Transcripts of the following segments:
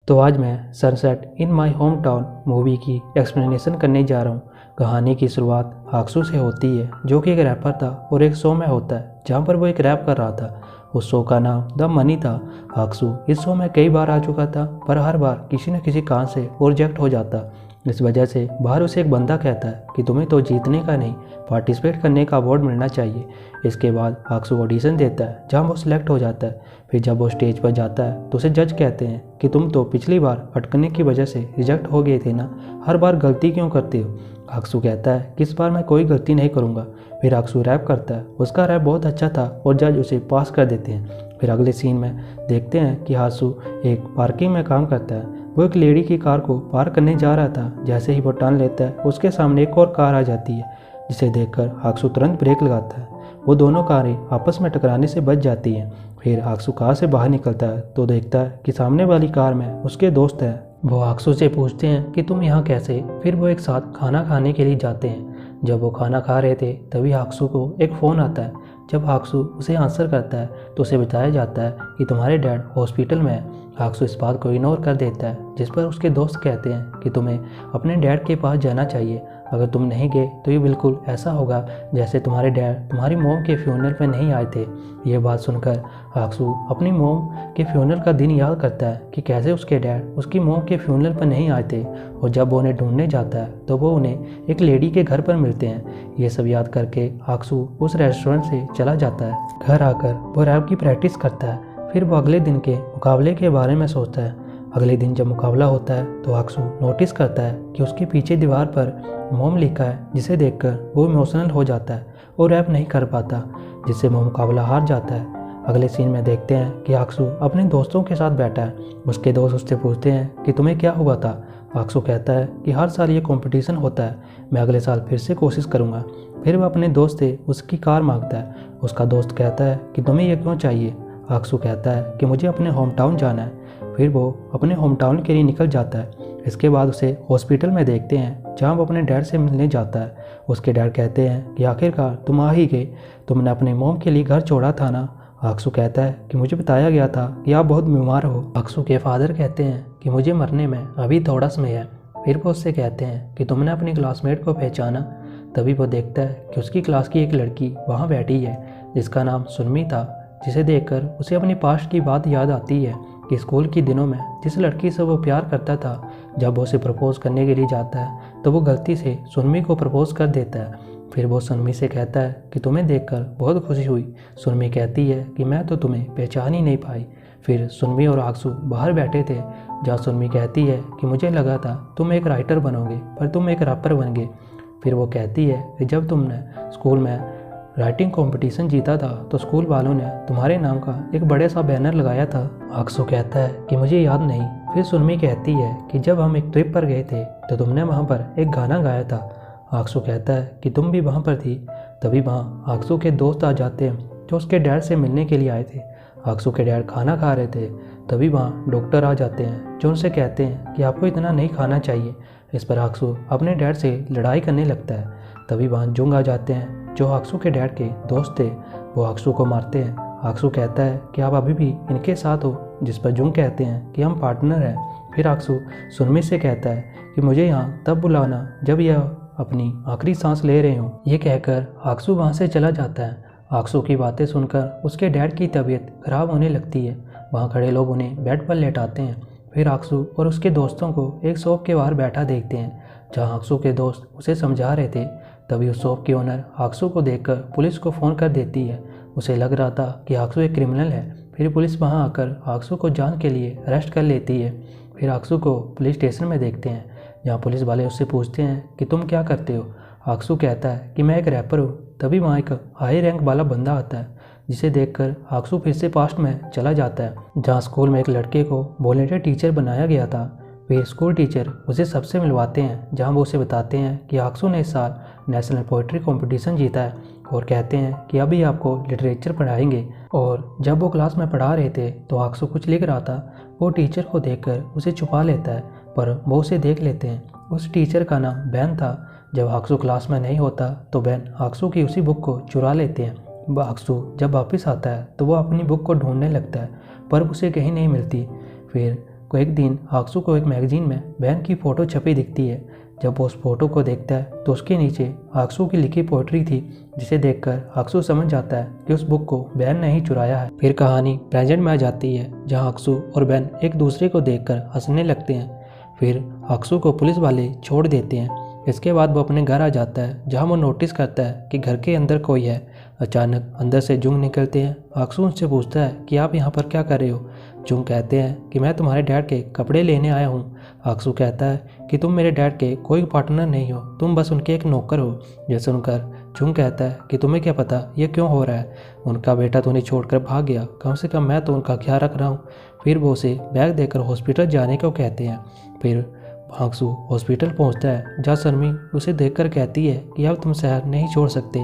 तो आज मैं sunset in my home town movie की एक्सप्लेनेशन करने जा रहा हूँ। कहानी की शुरुआत हाक्सू से होती है, जो कि एक रैपर था और एक शो में होता है जहाँ पर वो एक रैप कर रहा था। उस शो का नाम द मनी था। हाक्सू इस शो में कई बार आ चुका था, पर हर बार किसी न किसी कारण से वो रिजेक्ट हो जाता। इस वजह से बाहर उसे एक बंदा कहता है कि तुम्हें तो जीतने का नहीं, पार्टिसिपेट करने का अवार्ड मिलना चाहिए। इसके बाद हाक्सू ऑडिशन देता है, जहाँ वो सिलेक्ट हो जाता है। फिर जब वो स्टेज पर जाता है तो उसे जज कहते हैं कि तुम तो पिछली बार अटकने की वजह से रिजेक्ट हो गए थे ना, हर बार गलती क्यों करते हो। हाक्सू कहता है कि इस बार मैं कोई गलती नहीं करूँगा। फिर हाक्सू रैप करता है, उसका रैप बहुत अच्छा था और जज उसे पास कर देते हैं। फिर अगले सीन में देखते हैं कि हाक्सू एक पार्किंग में काम करता है। वो एक लेडी की कार को पार करने जा रहा था। जैसे ही वो टर्न लेता है, उसके सामने एक और कार आ जाती है, जिसे देखकर हाक्सू तुरंत ब्रेक लगाता है। वो दोनों कारें आपस में टकराने से बच जाती हैं। फिर हाक्सू कार से बाहर निकलता है तो देखता है कि सामने वाली कार में उसके दोस्त हैं। वो हाक्सू से पूछते हैं कि तुम यहाँ कैसे। फिर वो एक साथ खाना खाने के लिए जाते हैं। जब वो खाना खा रहे थे तभी हाक्सू को एक फ़ोन आता है। जब हाक्सू उसे आंसर करता है तो उसे बताया जाता है कि तुम्हारे डैड हॉस्पिटल में है। हाक्सू इस बात को इग्नोर कर देता है, जिस पर उसके दोस्त कहते हैं कि तुम्हें अपने डैड के पास जाना चाहिए। अगर तुम नहीं गए तो ये बिल्कुल ऐसा होगा जैसे तुम्हारे डैड तुम्हारी मोम के फ्यूनरल पे नहीं आए थे। ये बात सुनकर हाक्सू अपनी मोम के फ्यूनरल का दिन याद करता है कि कैसे उसके डैड उसकी मोम के फ्यूनरल पर नहीं आए थे। और जब वो उन्हें ढूंढने जाता है तो वो उन्हें एक लेडी के घर पर मिलते हैं। ये सब याद करके हाक्सू उस रेस्टोरेंट से चला जाता है। घर आकर वो रैप की प्रैक्टिस करता है। फिर वो अगले दिन के मुकाबले के बारे में सोचता है। अगले दिन जब मुकाबला होता है तो हाक्सू नोटिस करता है कि उसके पीछे दीवार पर मोम लिखा है, जिसे देखकर वो इमोशनल हो जाता है और रैप नहीं कर पाता, जिससे वो मुकाबला हार जाता है। अगले सीन में देखते हैं कि हाक्सू अपने दोस्तों के साथ बैठा है। उसके दोस्त उससे पूछते हैं कि तुम्हें क्या हुआ था। हाक्सू कहता है कि हर साल ये कंपटीशन होता है, मैं अगले साल फिर से कोशिश करूँगा। फिर वह अपने दोस्त से उसकी कार मांगता है। उसका दोस्त कहता है कि तुम्हें यह क्यों चाहिए। हाक्सू कहता है कि मुझे अपने होम टाउन जाना है। फिर वो अपने होम टाउन के लिए निकल जाता है। इसके बाद उसे हॉस्पिटल में देखते हैं, जहाँ वो अपने डैड से मिलने जाता है। उसके डैड कहते हैं कि आखिरकार तुम आ ही गए, तुमने अपने मोम के लिए घर छोड़ा था ना। हाक्सू कहता है कि मुझे बताया गया था कि आप बहुत बीमार हो। हाक्सू के फादर कहते हैं कि मुझे मरने में अभी थोड़ा समय है। फिर वो उससे कहते हैं कि तुमने अपनी क्लासमेट को पहचाना। तभी वो देखता है कि उसकी क्लास की एक लड़की वहाँ बैठी है, जिसका नाम सुनमी था, जिसे देखकर उसे अपनी पास्ट की बात याद आती है कि स्कूल के दिनों में जिस लड़की से वो प्यार करता था, जब वो उसे प्रपोज करने के लिए जाता है तो वो गलती से सुनमी को प्रपोज कर देता है। फिर वो सुनमी से कहता है कि तुम्हें देखकर बहुत खुशी हुई। सुनमी कहती है कि मैं तो तुम्हें पहचान ही नहीं पाई। फिर सुनमी और हाक्सू बाहर बैठे थे, जहाँ सुनमी कहती है कि मुझे लगा था तुम एक राइटर बनोगे, पर तुम एक रैपर बन गए। फिर वो कहती है कि जब तुमने स्कूल में राइटिंग कंपटीशन जीता था तो स्कूल वालों ने तुम्हारे नाम का एक बड़े सा बैनर लगाया था। हाक्सू कहता है कि मुझे याद नहीं। फिर सुनमी कहती है कि जब हम एक ट्रिप पर गए थे तो तुमने वहाँ पर एक गाना गाया था। हाक्सू कहता है कि तुम भी वहाँ पर थी। तभी वहाँ हाक्सू के दोस्त आ जाते हैं, जो उसके डैड से मिलने के लिए आए थे। हाक्सू के डैड खाना खा रहे थे। तभी वहाँ डॉक्टर आ जाते हैं, जो उनसे कहते हैं कि आपको इतना नहीं खाना चाहिए। इस पर हाक्सू अपने डैड से लड़ाई करने लगता है। तभी वहाँ जुंग आ जाते हैं, जो हाक्सू के डैड के दोस्त थे। वो हाक्सू को मारते हैं। हाक्सू कहता है कि आप अभी भी इनके साथ हो, जिस पर जुंग कहते हैं कि हम पार्टनर हैं। फिर हाक्सू सुनमी से कहता है कि मुझे यहाँ तब बुलाना जब यह अपनी आखिरी सांस ले रहे हों। ये कहकर हाक्सू वहाँ से चला जाता है। हाक्सू की बातें सुनकर उसके डैड की तबीयत खराब होने लगती है। वहाँ खड़े लोग उन्हें बेड पर लेटाते हैं। फिर हाक्सू और उसके दोस्तों को एक शॉप के बाहर बैठा देखते हैं, जहाँ हाक्सू के दोस्त उसे समझा रहे थे। तभी उस शॉप की ओनर हाक्सू को देखकर पुलिस को फ़ोन कर देती है। उसे लग रहा था कि हाक्सू एक क्रिमिनल है। फिर पुलिस वहां आकर हाक्सू को जान के लिए अरेस्ट कर लेती है। फिर हाक्सू को पुलिस स्टेशन में देखते हैं, जहां पुलिस वाले उससे पूछते हैं कि तुम क्या करते हो। हाक्सू कहता है कि मैं एक रैपर हूँ। तभी वहाँ एक हाई रैंक वाला बंदा आता है, जिसे देखकर हाक्सू फिर से पास्ट में चला जाता है, जहाँ स्कूल में एक लड़के को वॉलंटियर टीचर बनाया गया था। वे स्कूल टीचर उसे सबसे मिलवाते हैं, जहाँ वो उसे बताते हैं कि हाक्सू ने इस साल नेशनल पोइट्री कंपटीशन जीता है, और कहते हैं कि अभी आपको लिटरेचर पढ़ाएंगे। और जब वो क्लास में पढ़ा रहे थे तो हाक्सू कुछ लिख रहा था। वो टीचर को देखकर उसे छुपा लेता है, पर वो उसे देख लेते हैं। उस टीचर का नाम बैन था। जब हाक्सू क्लास में नहीं होता तो बैन हाक्सू की उसी बुक को चुरा लेते हैं। हाक्सू जब वापस आता है तो वो अपनी बुक को ढूंढने लगता है, पर उसे कहीं नहीं मिलती। फिर को एक दिन हाक्सू को एक मैगजीन में बहन की फ़ोटो छपी दिखती है। जब वो उस फोटो को देखता है तो उसके नीचे हाक्सू की लिखी पोएट्री थी, जिसे देखकर हाक्सू समझ जाता है कि उस बुक को बहन ने ही चुराया है। फिर कहानी प्रेजेंट में आ जाती है, जहाँ हाक्सू और बहन एक दूसरे को देखकर हंसने लगते हैं। फिर हाक्सू को पुलिस वाले छोड़ देते हैं। इसके बाद वो अपने घर आ जाता है, जहाँ वो नोटिस करता है कि घर के अंदर कोई है। अचानक अंदर से जुंग निकलते हैं। हाक्सू उनसे पूछता है कि आप यहाँ पर क्या कर रहे हो। जुंग कहते हैं कि मैं तुम्हारे डैड के कपड़े लेने आया हूँ। हाक्सू कहता है कि तुम मेरे डैड के कोई पार्टनर नहीं हो, तुम बस उनके एक नौकर हो। यह सुनकर जुंग कहता है कि तुम्हें क्या पता ये क्यों हो रहा है, उनका बेटा तो उन्हें छोड़कर भाग गया, कम से कम मैं तो उनका ख्याल रख रहा हूँ। फिर वो उसे बैग देकर हॉस्पिटल जाने को कहते हैं। फिर हाक्सू हॉस्पिटल पहुंचता है, जहाँ सनमी उसे देखकर कहती है कि अब तुम शहर नहीं छोड़ सकते।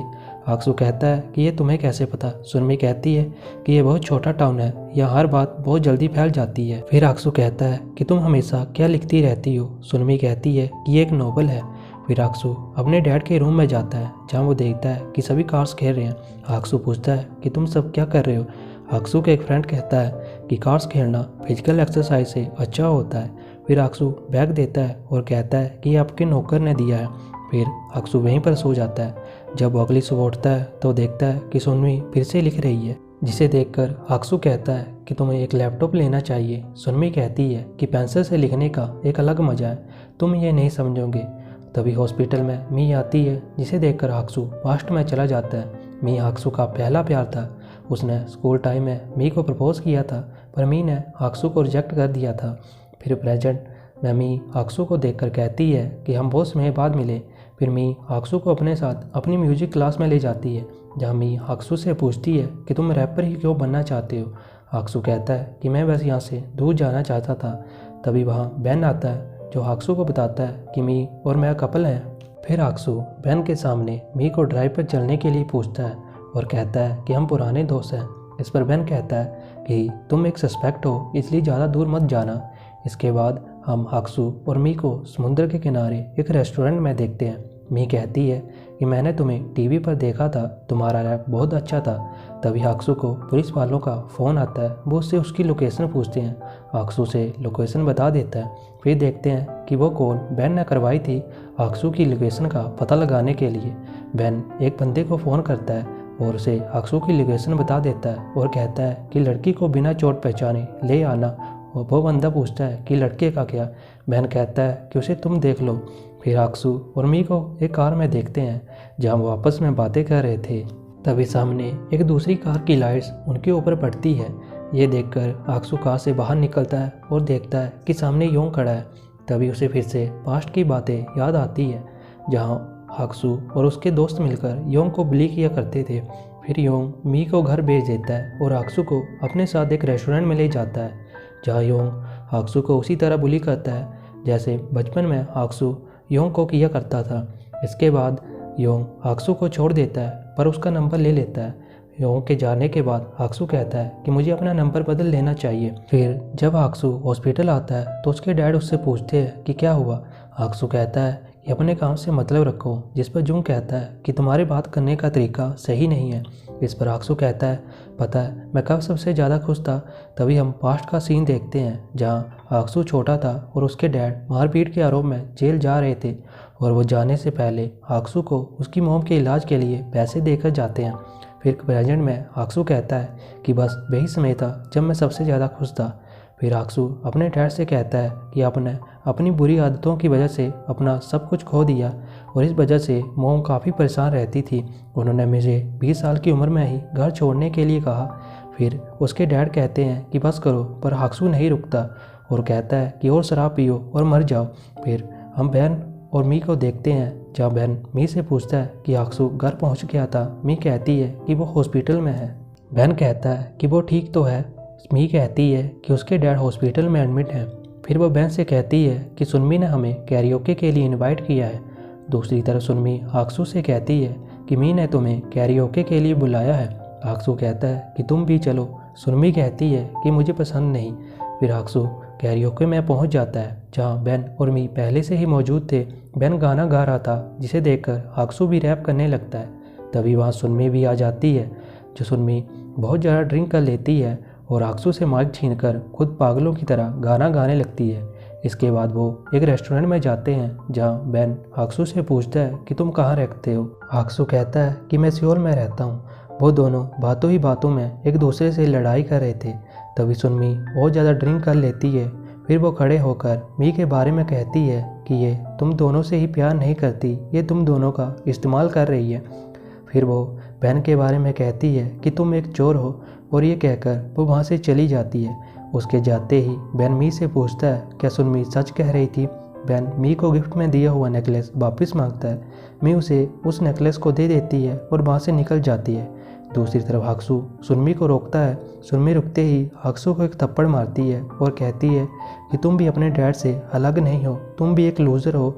हाक्सू कहता है कि ये तुम्हें कैसे पता। सुनमी कहती है कि ये बहुत छोटा टाउन है, यहाँ हर बात बहुत जल्दी फैल जाती है। फिर हाक्सू कहता है कि तुम हमेशा क्या लिखती रहती हो। सुनमी कहती है कि ये एक नोवेल है। फिर हाक्सू अपने डैड के रूम में जाता है, जहाँ वो देखता है कि सभी कार्ड्स खेल रहे हैं। हाक्सू पूछता है कि तुम सब क्या कर रहे हो। हाक्सू के एक फ्रेंड कहता है कि कार्ड्स खेलना फिजिकल एक्सरसाइज से अच्छा होता है। फिर हाक्सू बैग देता है और कहता है कि ये आपके नौकर ने दिया है। फिर हाक्सू वहीं पर सो जाता है। जब वो अगली सुबह उठता है तो देखता है कि सुनमी फिर से लिख रही है, जिसे देखकर हाक्सू कहता है कि तुम्हें एक लैपटॉप लेना चाहिए। सुनमी कहती है कि पेंसिल से लिखने का एक अलग मजा है, तुम ये नहीं समझोगे। तभी हॉस्पिटल में मी आती है, जिसे देखकर हाक्सू पास्ट में चला जाता है। मी हाक्सू का पहला प्यार था। उसने स्कूल टाइम में मी को प्रपोज किया था, पर मी ने हाक्सू को रिजेक्ट कर दिया था। फिर प्रेजेंट में मी हाक्सू को देखकर कहती है कि हम बहुत समय बाद मिले। फिर मी हाक्सू को अपने साथ अपनी म्यूजिक क्लास में ले जाती है, जहाँ मी हाक्सू से पूछती है कि तुम रैपर ही क्यों बनना चाहते हो। हाक्सू कहता है कि मैं बस यहाँ से दूर जाना चाहता था। तभी वहाँ बेन आता है, जो हाक्सू को बताता है कि मी और मैं कपल हैं। फिर हाक्सू बेन के सामने मी को ड्राइव पर चलने के लिए पूछता है और कहता है कि हम पुराने दोस्त हैं। इस पर बेन कहता है कि तुम एक सस्पेक्ट हो, इसलिए ज़्यादा दूर मत जाना। इसके बाद हम हाक्सू और मी को समुद्र के किनारे एक रेस्टोरेंट में देखते हैं। मी कहती है कि मैंने तुम्हें टीवी पर देखा था, तुम्हारा रैप बहुत अच्छा था। तभी हाक्सू को पुलिस वालों का फ़ोन आता है। वो उससे उसकी लोकेशन पूछते हैं। हाक्सू से लोकेशन बता देता है। फिर देखते हैं कि वो कॉल बेन ने करवाई थी हाक्सू की लोकेशन का पता लगाने के लिए। बेन एक बंदे को फ़ोन करता है और उसे हाक्सू की लोकेशन बता देता है और कहता है कि लड़की को बिना चोट पहचाने ले आना। और वो बंदा पूछता है कि लड़के का क्या। बेन कहता है कि उसे तुम देख लो। फिर हाक्सू और मी को एक कार में देखते हैं, जहाँ वो आपस में बातें कर रहे थे। तभी सामने एक दूसरी कार की लाइट्स उनके ऊपर पड़ती है। ये देखकर हाक्सू कार से बाहर निकलता है और देखता है कि सामने योंग खड़ा है। तभी उसे फिर से पास्ट की बातें याद आती है, जहाँ हाक्सू और उसके दोस्त मिलकर योंग को बुली किया करते थे। फिर योंग मी को घर भेज देता है और हाक्सू को अपने साथ एक रेस्टोरेंट में ले जाता है, जहाँ योंग हाक्सू को उसी तरह बुली करता है जैसे बचपन में हाक्सू योंग को किया करता था। इसके बाद योंग हाक्सू को छोड़ देता है, पर उसका नंबर ले लेता है। योंग के जाने के बाद हाक्सू कहता है कि मुझे अपना नंबर बदल लेना चाहिए। फिर जब हाक्सू हॉस्पिटल आता है तो उसके डैड उससे पूछते हैं कि क्या हुआ। हाक्सू कहता है कि अपने काम से मतलब रखो, जिस पर जुंग कहता है कि तुम्हारी बात करने का तरीका सही नहीं है। इस पर हाक्सू कहता है पता है मैं कब सबसे ज़्यादा खुश था। तभी हम पास्ट का सीन देखते हैं, जहाँ हाक्सू छोटा था और उसके डैड मारपीट के आरोप में जेल जा रहे थे, और वो जाने से पहले हाक्सू को उसकी मॉम के इलाज के लिए पैसे देकर जाते हैं। फिर प्रेजेंट में हाक्सू कहता है कि बस वही समय था जब मैं सबसे ज़्यादा खुश था। फिर हाक्सू अपने डैड से कहता है कि आपने अपनी बुरी आदतों की वजह से अपना सब कुछ खो दिया, और इस वजह से मॉम काफ़ी परेशान रहती थी। उन्होंने मुझे 20 साल की उम्र में ही घर छोड़ने के लिए कहा। फिर उसके डैड कहते हैं कि बस करो, पर हाक्सू नहीं रुकता और कहता है कि और शराब पियो और मर जाओ। फिर हम बहन और मी को देखते हैं, जहाँ बहन मी से पूछता है कि हाक्सू घर पहुँच गया था। मी कहती है कि वो हॉस्पिटल में है। बहन कहता है कि वो ठीक तो है। मी कहती है कि उसके डैड हॉस्पिटल में एडमिट हैं। फिर वो बहन से कहती है कि सुनमी ने हमें कैरियोके के लिए इनवाइट किया है। दूसरी तरफ सुनमी हाक्सू से कहती है कि मी ने तुम्हें कैरियोके के लिए बुलाया है। हाक्सू कहता है कि तुम भी चलो। सुनमी कहती है कि मुझे पसंद नहीं। फिर हाक्सू कैरियोके में पहुंच जाता है, जहां बेन और मी पहले से ही मौजूद थे। बेन गाना गा रहा था, जिसे देखकर हाक्सू भी रैप करने लगता है। तभी वहां सुनमी भी आ जाती है। जो सुनमी बहुत ज़्यादा ड्रिंक कर लेती है और हाक्सू से माइक छीनकर खुद पागलों की तरह गाना गाने लगती है। इसके बाद वो एक रेस्टोरेंट में जाते हैं जहाँ बेन हाक्सू से पूछता है कि तुम कहाँ रहते हो। हाक्सू कहता है कि मैं सियोल में रहता हूँ। वो दोनों बातों ही बातों में एक दूसरे से लड़ाई कर रहे थे। तभी सुनमी बहुत ज़्यादा ड्रिंक कर लेती है। फिर वो खड़े होकर मी के बारे में कहती है कि ये तुम दोनों से ही प्यार नहीं करती, ये तुम दोनों का इस्तेमाल कर रही है। फिर वो बेन के बारे में कहती है कि तुम एक चोर हो, और ये कहकर वो वहाँ से चली जाती है। उसके जाते ही बेन मी से पूछता है क्या सुनमी सच कह रही थी। बेन मी को गिफ्ट में दिया हुआ नेकलेस वापस मांगता है। मी उसे उस नेकलेस को दे देती है और वहाँ से निकल जाती है। दूसरी तरफ हाक्सू सुनमी को रोकता है। सुनमी रुकते ही हाक्सू को एक थप्पड़ मारती है और कहती है कि तुम भी अपने डैड से अलग नहीं हो, तुम भी एक लूज़र हो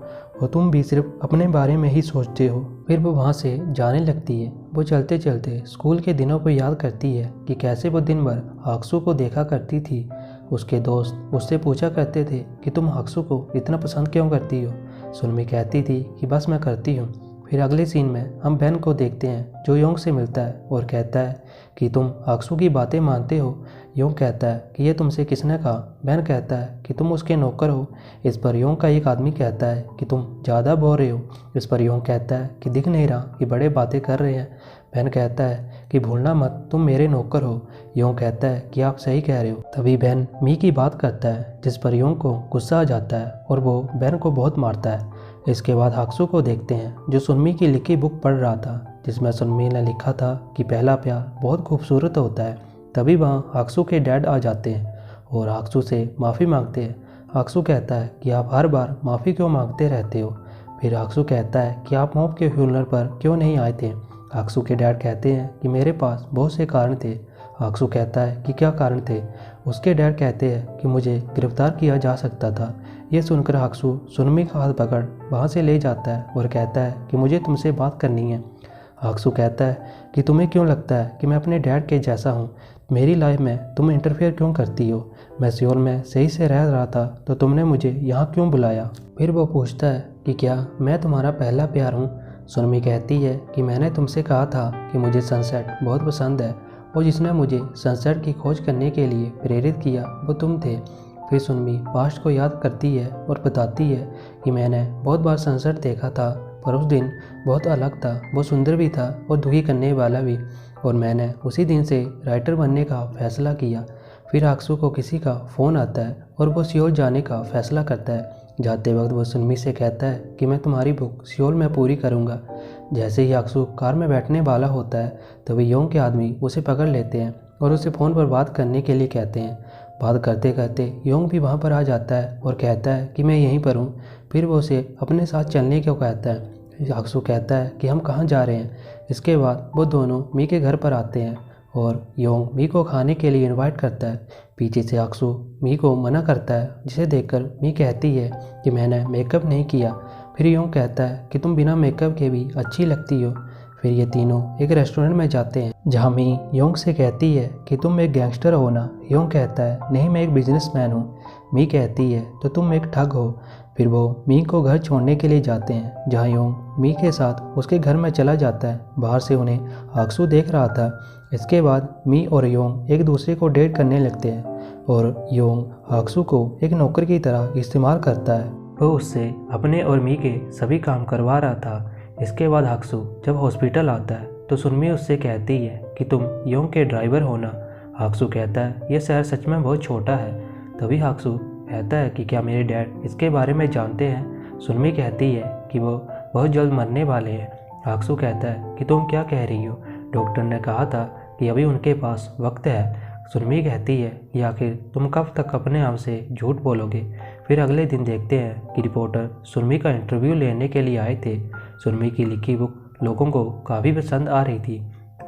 और तुम भी सिर्फ अपने बारे में ही सोचते हो। फिर वो वहाँ से जाने लगती है। वो चलते चलते स्कूल के दिनों को याद करती है कि कैसे वो दिन भर हाक्सू को देखा करती थी। उसके दोस्त उससे पूछा करते थे कि तुम हाक्सू को इतना पसंद क्यों करती हो। सुनमी कहती थी कि बस मैं करती हूँ। फिर अगले सीन में हम बेन को देखते हैं जो योंग से मिलता है और कहता है कि तुम हाक्सू की बातें मानते हो। योंग कहता है कि ये तुमसे किसने कहा। बेन कहता है कि तुम उसके नौकर हो। इस पर योंग का एक आदमी कहता है कि तुम ज़्यादा बोल रहे हो। इस पर योंग कहता है कि दिख नहीं रहा कि बड़े बातें कर रहे हैं। बेन कहता है कि भूलना मत तुम मेरे नौकर हो। योंग कहता है कि आप सही कह रहे हो। तभी बेन मी की बात करता है जिस पर योंग को गुस्सा आ जाता है और वो बेन को बहुत मारता है। इसके बाद हाक्सू को देखते हैं जो सुनमी की लिखी बुक पढ़ रहा था जिसमें सुनमी ने लिखा था कि पहला प्यार बहुत खूबसूरत होता है। तभी वहाँ हाक्सू के डैड आ जाते हैं और हाक्सू से माफ़ी मांगते हैं। हाक्सू कहता है कि आप हर बार माफ़ी क्यों मांगते रहते हो। फिर हाक्सू कहता है कि आप मॉम के फ्यूनरल पर क्यों नहीं आए थे। हाक्सू के डैड कहते हैं कि मेरे पास बहुत से कारण थे। हाक्सू कहता है कि क्या कारण थे। उसके डैड कहते हैं कि मुझे गिरफ्तार किया जा सकता था। ये सुनकर हाक्सू सुनमी का हाथ पकड़ वहाँ से ले जाता है और कहता है कि मुझे तुमसे बात करनी है। हाक्सू कहता है कि तुम्हें क्यों लगता है कि मैं अपने डैड के जैसा हूँ। मेरी लाइफ में तुम इंटरफेयर क्यों करती हो। मैं सियोल में सही से रह रहा था तो तुमने मुझे यहाँ क्यों बुलाया। फिर वो पूछता है कि क्या मैं तुम्हारा पहला प्यार हूँ। सुनमी कहती है कि मैंने तुमसे कहा था कि मुझे सनसेट बहुत पसंद है और जिसने मुझे सनसेट की खोज करने के लिए प्रेरित किया वो तुम थे। फिर सुनमी पास्ट को याद करती है और बताती है कि मैंने बहुत बार सनसेट देखा था पर उस दिन बहुत अलग था, बहुत सुंदर भी था और दुखी करने वाला भी, और मैंने उसी दिन से राइटर बनने का फैसला किया। फिर हाक्सू को किसी का फ़ोन आता है और वो सियोल जाने का फैसला करता है। जाते वक्त वो सुनमी से कहता है कि मैं तुम्हारी बुक सियोल में पूरी करूँगा। जैसे ही हाक्सू कार में बैठने वाला होता है तभी योंग के आदमी उसे पकड़ लेते हैं और उसे फ़ोन पर बात करने के लिए कहते हैं। बात करते करते योंग भी वहाँ पर आ जाता है और कहता है कि मैं यहीं पर हूँ। फिर वो उसे अपने साथ चलने को कहता है। हाक्सू कहता है कि हम कहाँ जा रहे हैं। इसके बाद वो दोनों मी के घर पर आते हैं और योंग मी को खाने के लिए इनवाइट करता है। पीछे से हाक्सू मी को मना करता है जिसे देखकर मी कहती है कि मैंने मेकअप नहीं किया। फिर योंग कहता है कि तुम बिना मेकअप के भी अच्छी लगती हो। फिर ये तीनों एक रेस्टोरेंट में जाते हैं जहाँ मी योंग से कहती है कि तुम एक गैंगस्टर हो ना। योंग कहता है नहीं, मैं एक बिजनेसमैन हूँ। मी कहती है तो तुम एक ठग हो। फिर वो मी को घर छोड़ने के लिए जाते हैं जहाँ योंग मी के साथ उसके घर में चला जाता है। बाहर से उन्हें हाक्सू देख रहा था। इसके बाद मी और योंग एक दूसरे को डेट करने लगते हैं और योंग हाक्सू को एक नौकर की तरह इस्तेमाल करता है। वो उससे अपने और मी के सभी काम करवा रहा था। इसके बाद हाक्सू जब हॉस्पिटल आता है तो सुनमी उससे कहती है कि तुम योंग के ड्राइवर हो ना। हाक्सू कहता है यह शहर सच में बहुत छोटा है। तभी हाक्सू कहता है कि क्या मेरे डैड इसके बारे में जानते हैं। सुनमी कहती है कि वो बहुत जल्द मरने वाले हैं। हाक्सू कहता है कि तुम क्या कह रही हो, डॉक्टर ने कहा था कि अभी उनके पास वक्त है। सुनमी कहती है कि आखिर तुम कब तक अपने आप से झूठ बोलोगे। फिर अगले दिन देखते हैं कि रिपोर्टर सुनमी का इंटरव्यू लेने के लिए आए थे। सुनमी की लिखी बुक लोगों को काफ़ी पसंद आ रही थी।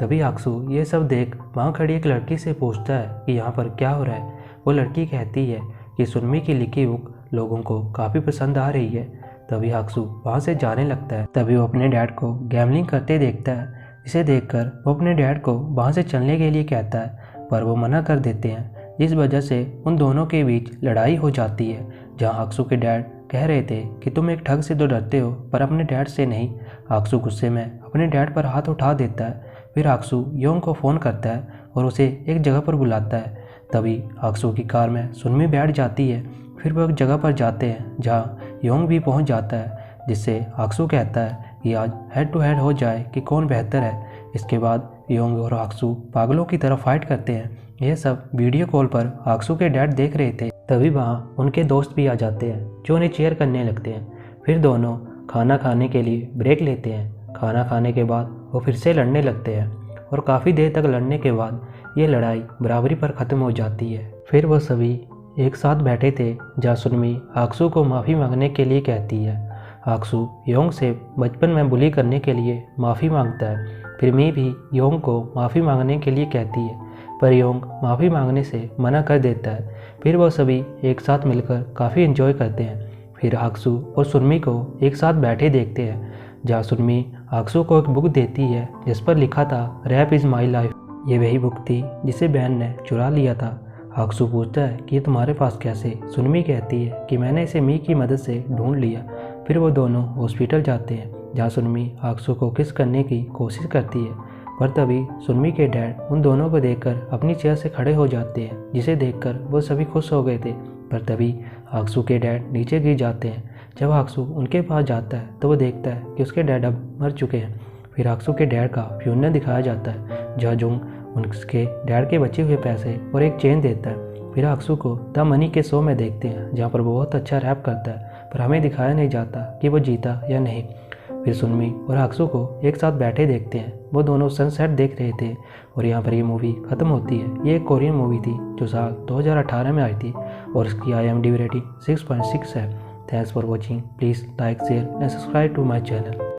तभी हाक्सू ये सब देख वहाँ खड़ी एक लड़की से पूछता है कि यहाँ पर क्या हो रहा है। वो लड़की कहती है कि सुनमी की लिखी बुक लोगों को काफ़ी पसंद आ रही है। तभी हाक्सू वहाँ से जाने लगता है। तभी वो अपने डैड को गैम्बलिंग करते देखता है। इसे देखकर वो अपने डैड को वहाँ से चलने के लिए कहता है पर वो मना कर देते हैं, जिस वजह से उन दोनों के बीच लड़ाई हो जाती है। जहाँ हाक्सू के डैड कह रहे थे कि तुम एक ठग से तो डरते हो पर अपने डैड से नहीं। हाक्सू गुस्से में अपने डैड पर हाथ उठा देता है। फिर हाक्सू योंग को फ़ोन करता है और उसे एक जगह पर बुलाता है। तभी हाक्सू की कार में सुनमी बैठ जाती है। फिर वो एक जगह पर जाते हैं जहाँ योंग भी पहुँच जाता है, जिससे हाक्सू कहता है कि आज हेड टू हेड हो जाए कि कौन बेहतर है। इसके बाद योंग और हाक्सू पागलों की तरह फाइट करते हैं। यह सब वीडियो कॉल पर हाक्सू के डैड देख रहे थे। तभी वहाँ उनके दोस्त भी आ जाते हैं जो उन्हें चीयर करने लगते हैं। फिर दोनों खाना खाने के लिए ब्रेक लेते हैं। खाना खाने के बाद वो फिर से लड़ने लगते हैं और काफ़ी देर तक लड़ने के बाद ये लड़ाई बराबरी पर ख़त्म हो जाती है। फिर वो सभी एक साथ बैठे थे जहाँ सुनमी हाक्सू को माफ़ी मांगने के लिए कहती है। हाक्सू योंग से बचपन में बुली करने के लिए माफ़ी मांगता है। फिर मी भी योंग को माफ़ी मांगने के लिए कहती है, पर योंग माफ़ी मांगने से मना कर देता है। फिर वो सभी एक साथ मिलकर काफ़ी एंजॉय करते हैं। फिर हाक्सू और सुनमी को एक साथ बैठे देखते हैं जहाँ सुनमी हाक्सू को एक बुक देती है जिस पर लिखा था रैप इज़ माई लाइफ। ये वही बुक थी जिसे बहन ने चुरा लिया था। हाक्सू पूछता है कि ये तुम्हारे पास कैसे। सुनमी कहती है कि मैंने इसे मी की मदद से ढूंढ लिया। फिर वो दोनों हॉस्पिटल जाते हैं जहाँ सुनमी हाक्सू को किस करने की कोशिश करती है, पर तभी सुनमी के डैड उन दोनों को देखकर अपनी चेयर से खड़े हो जाते हैं, जिसे देखकर वो सभी खुश हो गए थे। पर तभी हाक्सू के डैड नीचे गिर जाते हैं। जब हाक्सू उनके पास जाता है तो वो देखता है कि उसके डैड अब मर चुके हैं। फिर हाक्सू के डैड का फ्यूनरल दिखाया जाता है जहाँ जुंग उनके डैड के बचे हुए पैसे और एक चेन देता है। फिर हाक्सू को द मनी के शो में देखते हैं जहाँ पर वो बहुत अच्छा रैप करता है, पर हमें दिखाया नहीं जाता कि वो जीता या नहीं। फिर सुनमी और हाक्सू को एक साथ बैठे देखते हैं। वो दोनों सनसेट देख रहे थे और यहाँ पर ये मूवी ख़त्म होती है। ये एक कोरियन मूवी थी जो साल 2018 में आई थी और इसकी IMDb रेटिंग 6.6 है। Thanks for watching. Please like, share and subscribe to my channel.